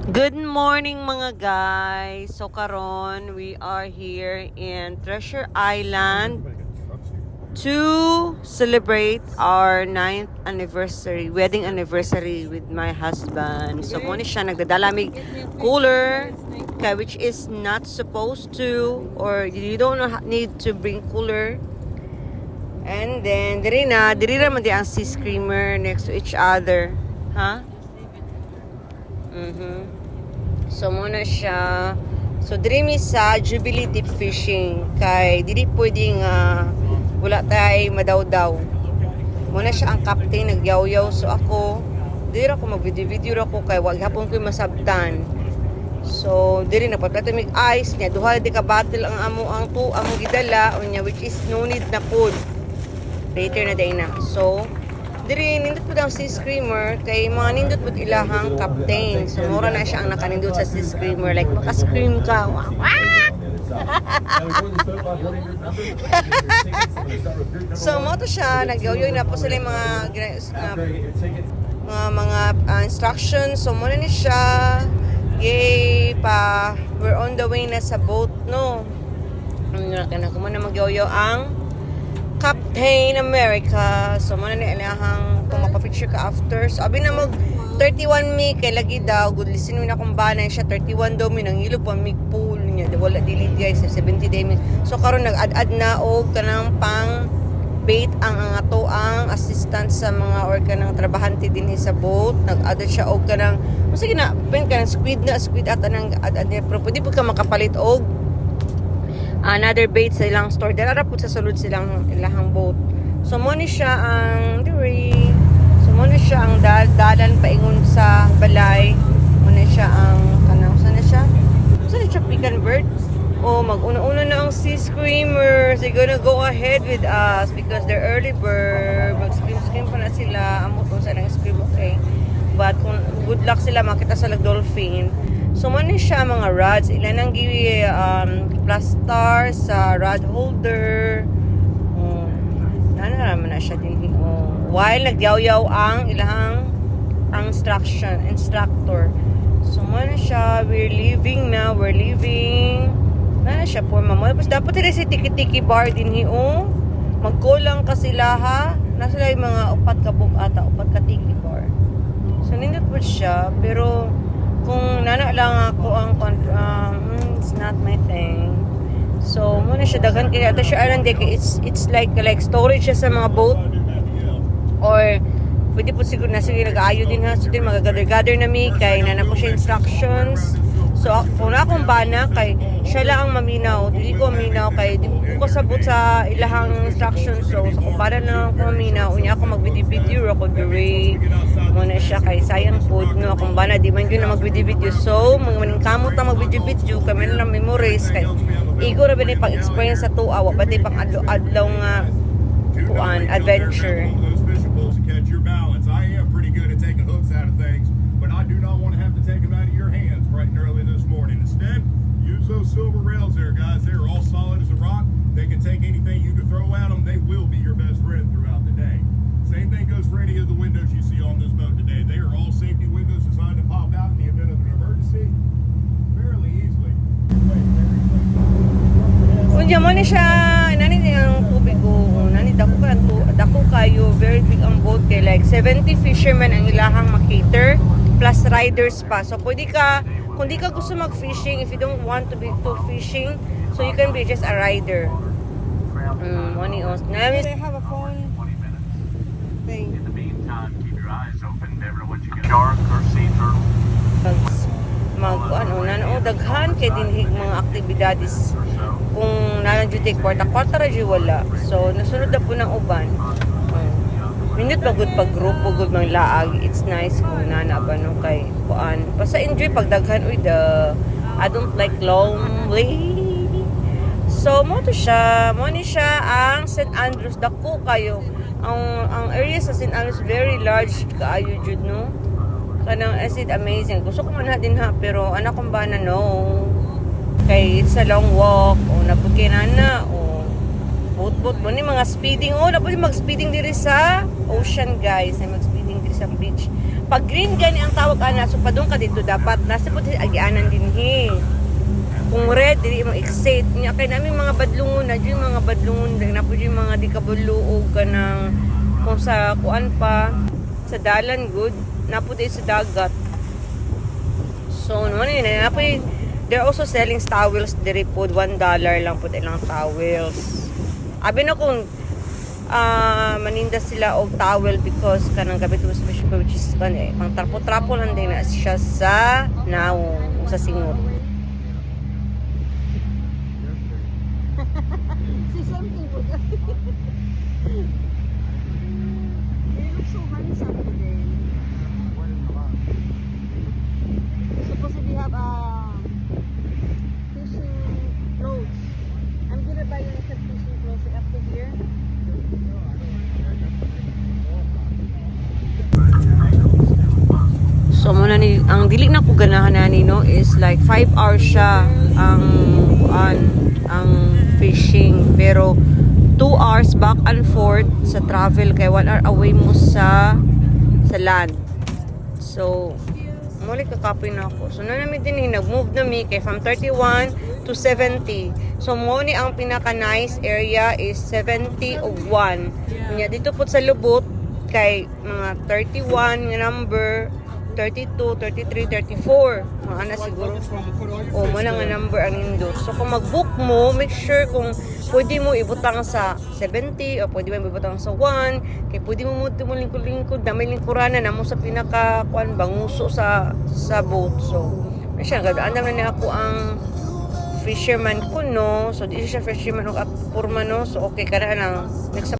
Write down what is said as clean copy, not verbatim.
Good morning mga guys. So karon we are here in Treasure Island to celebrate our 9th anniversary, wedding anniversary with my husband. So mo ni siya nagdadalamig cooler which is not supposed to, or you don't need to bring cooler. And then diri naman di ang sea screamer next to each other. Huh? So muna siya. So diri mi sa Jubilee Deep Fishing kay dili pwedeng wala tay madawdaw. Muna siya ang captain nagyaw-yaw, so ako diri ako mag-video ako kay wag hapon ko masabtan. So diri na patay mig ice nya duha di ka battle ang among gidala unya, which is no need na food. Later na day na. So diri nindot po ang sea screamer kay mga nindot po ilahang captain. So mura na siya ang nakanindot sa sea screamer, like maka-scream ka. So mo to siya nagyoyoy na po sila yung mga instructions. So muna ni siya yay pa we're on the way na sa boat, no. Kana ko muna magyoyo ang Captain America. So muna ni ilahang kung mapapicture ka after. So abi na mag 31 mi kay lagi daw good listen na kung bana siya 31 daw mi nang ilog pa mi pool niya wala dili guys 70 day mi. So karon nag-add na og kanang pang bait ang ato ang assistant sa mga or kanang trabahante din sa boat. Nag-add siya og kanang sige na pen kanang squid at anang add niya, pero pwede po ka makapalit og another bait sa ilang store. Dara po sa sulod silang ilahang boat. So mo ni siya ang diri. So mo ni siya ang dalan paingon sa balay. Mo ni siya ang kanang saan na siya? Saan na siya Pecan Bird? Oh, mag-una-una na ang sea screamers. They're gonna go ahead with us because they're early bird. Mag-scream pa na sila. Amo to sa nang scream, okay. But kung good luck sila makita sa dolphin. So mo ni siya mga rods. Ilan ang giwi plastar sa rod holder. Naman na siya din. While nagyaw-yaw ang ilahang instructor. So mo na siya. We're leaving. Na siya po mamo. Tapos dapat rin si tiki-tiki bar din hiyo. Magkulang ka sila ha. Nasa yung mga upat ka tiki bar. So nindot po siya. Pero kung nana lang ako ang it's not my thing. So muna siya daghan kaya ito siya alam it's like storage siya sa mga boat, or pwede po siguro na sige nag-aayo din ha. So din magagather na mi kay nana po siya instructions. So kung akong bana kay siya lang ang maminaw, dili ko maminaw kay di ko kasabot sa ilahang instructions. So kung bana lang ako maminaw unya ako mag-video ako diri muna siya kay sayang food, no. Kung bana di man yun na mag-video. So mga kamot na mag-video kami na memories kay igo ra ba ni pag-experience sa tuwa wa pati pang adlaw nga adventure. Those silver rails there, guys, they are all solid as a rock. They can take anything you can throw at them. They will be your best friend throughout the day. Same thing goes for any of the windows you see on this boat today. They are all safety windows designed to pop out in the event of an emergency fairly easily. Unya mo ni siya nani ang tubig ko. Nani dako kayo very big ang boat kay like 70 fishermen ang ilahang makater plus riders pa. So pwede ka kung di ka gusto mag-fishing, if you don't want to be to fishing, so you can be just a rider. Money on. They have a phone thing. In the meantime, keep your eyes open. Everyone you can shark or sea turtle. Daghan kay dinhig mga aktibidades. Kung nandiyo kwarta-kwarta ra wala. So nasunod na po ng uban. Minute pagod pag grupo good mang laag, it's nice kung nana ba no kay kuan basta enjoy pagdaghan I don't like lonely. So mo ni siya ang St. Andrews. Dako kayo ang area sa St. Andrews very large kaayo jud, no. Kanang as it amazing gusto ko man din ha, pero anak kong bana no kay it's a long walk o napud kay nana o boat mo ni mga speeding napud mag-speeding diri sa ocean, guys. Ay mag-speeding diri sa beach. pag green gani ang tawag ana, so padung ka dito dapat nasa puti agianan din he. Kung red dili mo exit nya kay namin mga badlungon na yung mga badlungon na po yung mga di kabuluog ka ng kung sa kuan pa sa dalan good naputi sa dagat. So no ni na po they're also selling towels diri po $1 lang po ilang towels. Abi na kung maninda sila og towel because kanang gabi to special which is pang trapo-trapo lang din na siya sa naong sa singot. See something po. You look so handsome today. Supposedly have fishing clothes. I'm gonna buy you some fishing clothes up to here. So muna ni ang dili na ko ganahan na no is like 5 hours siya ang fishing pero 2 hours back and forth sa travel kay 1 hour away mo sa land. So muli kakapoy na ako. So na namin din nag-move na mi kay from 31 to 70. So mo ni ang pinaka nice area is 70 ug 1. Nya dito po sa Lubot kay mga 31 nga number 32, 33, 34. Mga na siguro. O, mo na nga number ang nindot. So, kung mag-book mo, make sure kung pwede mo ibutang sa 70 o pwede mo ibutang sa 1. Kaya pwede mo mo lingkod-lingkod na may lingkuranan na mo sa pinaka banguso sa boat. So, may siya. Gadaan naman na ako ang fisherman ko, no? So, di siya fisherman o apurman, no? So, okay ka na lang. Next